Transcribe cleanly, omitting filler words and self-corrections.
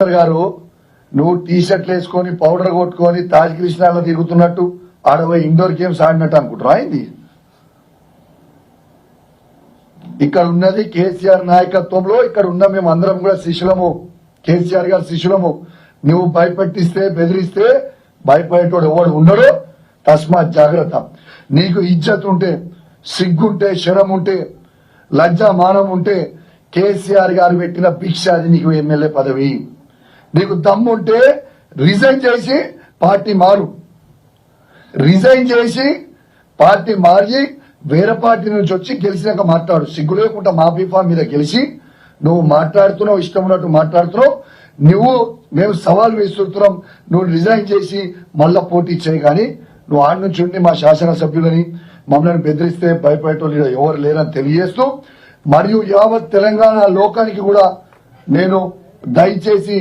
గారు నువ్వు టీ షర్ట్లు వేసుకొని పౌడర్ కొట్టుకొని తాజ్ కృష్ణాలో తిరుగుతున్నట్టు ఆడపోయి ఇండోర్ గేమ్స్ ఆడినట్టు అనుకుంటారు అయింది. ఇక్కడ ఉన్నది కేసీఆర్ నాయకత్వంలో, ఇక్కడ ఉన్న మేము అందరం కూడా శిష్యులము, కేసీఆర్ గారు శిష్యులము. నువ్వు భయపెట్టిస్తే బెదిరిస్తే భయపడేటోడు ఎవడు ఉండడు. తస్మాత్ జాగ్రత్త. నీకు ఇజ్జత్ ఉంటే, సిగ్గుంటే, శరం ఉంటే, లజ్జా మానం ఉంటే కేసీఆర్ గారు పెట్టిన భిక్ష అది నీకు ఎమ్మెల్యే పదవి. నీకు దమ్ముంటే రిజైన్ చేసి పార్టీ మారు, రిజైన్ చేసి పార్టీ మారి వేరే పార్టీ నుంచి వచ్చి గెలిచినాక మాట్లాడు. సిగ్గు లేకుండా మా బీఫామ్ మీద గెలిచి నువ్వు మాట్లాడుతున్నావు, ఇష్టం ఉన్నట్టు మాట్లాడుతున్నావు. నువ్వు మేము సవాల్ విసురుతున్నాం, నువ్వు రిజైన్ చేసి మళ్ళా పోటీ చేయి. కానీ నువ్వు ఆడి నుంచి ఉండి మా శాసనసభ్యులని మమ్మల్ని బెదిరిస్తే భయపడేటోళ్ళు ఎవరు లేరని తెలియజేస్తూ, మరియు యావత్ తెలంగాణ లోకానికి కూడా నేను దయచేసి